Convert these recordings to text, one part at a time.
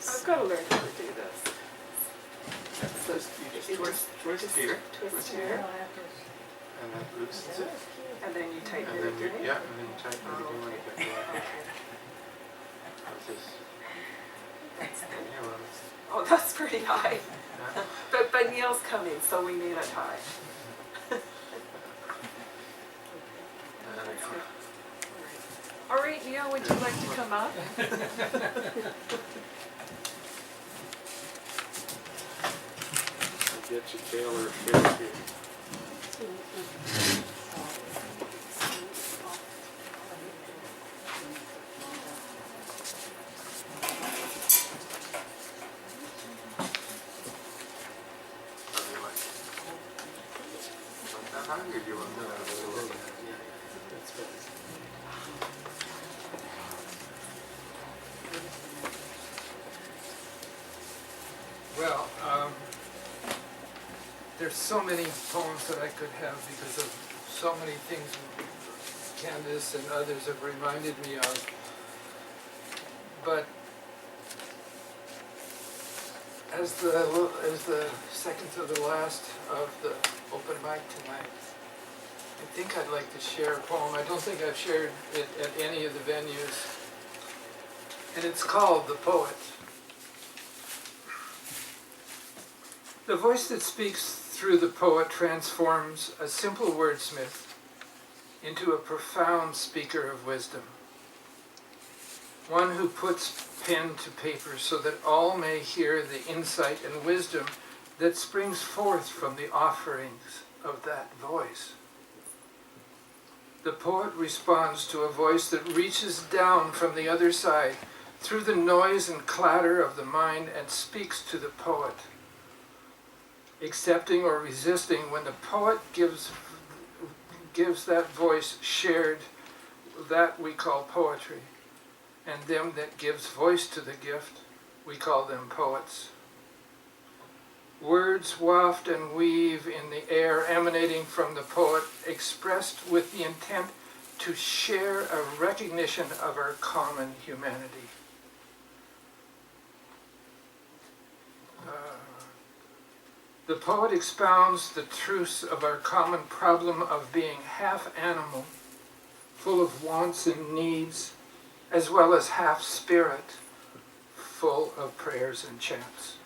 I've got to learn how to do this. That's the, You just twist here. Twist here, And that loosens it. and then you tighten And it then again. yeah, and then you tighten it again when you get to that. Okay. That's just, That's good. yeah, well, it's, Oh, that's pretty high. yeah. But Neal's coming, so we need it high. That's good. All right, Neall, would you like to come up? Get your tail or fish here. How do you like it? Not that hungry, do you want to have a little bit? That's better. Well, there's so many poems that I could have because of so many things Candace and others have reminded me of. But as the second to the last of the open mic tonight, I think I'd like to share a poem. I don't think I've shared it at any of the venues. And it's called The Poet. The voice that speaks through the poet transforms a simple wordsmith into a profound speaker of wisdom. One who puts pen to paper so that all may hear the insight and wisdom that springs forth from the offerings of that voice. The poet responds to a voice that reaches down from the other side through the noise and clatter of the mind and speaks to the poet. Accepting or resisting, when the poet gives that voice shared, that we call poetry. And them that gives voice to the gift, we call them poets. Words waft and weave in the air emanating from the poet, expressed with the intent to share a recognition of our common humanity. The poet expounds the truths of our common problem of being half animal, full of wants and needs, as well as half spirit, full of prayers and chants.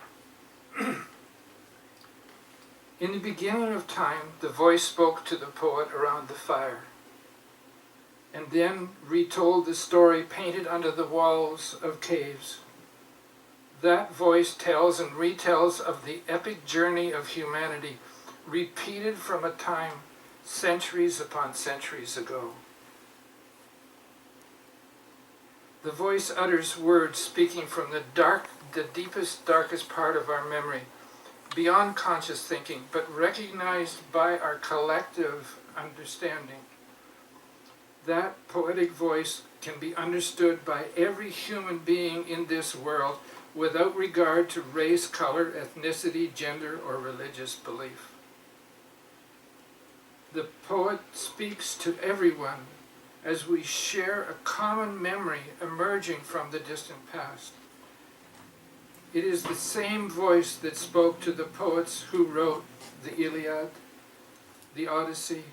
In the beginning of time, the voice spoke to the poet around the fire, and then retold the story painted under the walls of caves. That voice tells and retells of the epic journey of humanity, repeated from a time centuries upon centuries ago. The voice utters words speaking from the deepest, darkest part of our memory, beyond conscious thinking, but recognized by our collective understanding. That poetic voice can be understood by every human being in this world without regard to race, color, ethnicity, gender, or religious belief. The poet speaks to everyone as we share a common memory emerging from the distant past. It is the same voice that spoke to the poets who wrote the Iliad, the Odyssey,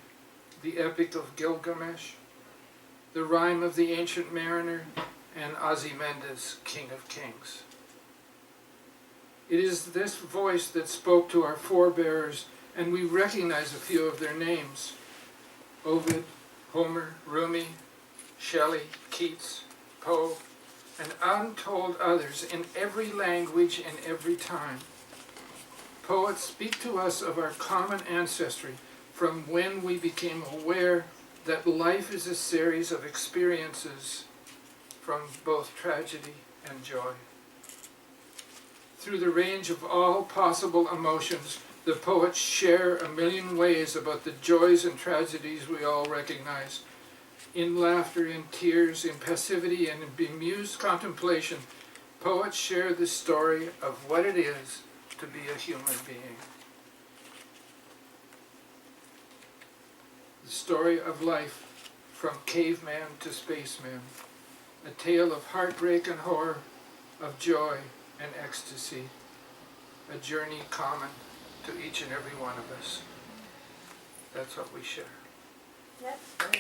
the Epic of Gilgamesh, the Rhyme of the Ancient Mariner, and Ozymandias, King of Kings. It is this voice that spoke to our forebears, and we recognize a few of their names: Ovid, Homer, Rumi, Shelley, Keats, Poe, and untold others in every language and every time. Poets speak to us of our common ancestry from when we became aware that life is a series of experiences from both tragedy and joy. Through the range of all possible emotions, the poets share a million ways about the joys and tragedies we all recognize. In laughter, in tears, in passivity, and in bemused contemplation, poets share the story of what it is to be a human being. The story of life from caveman to spaceman, a tale of heartbreak and horror, of joy and ecstasy, a journey common to each and every one of us. That's what we share. That's great.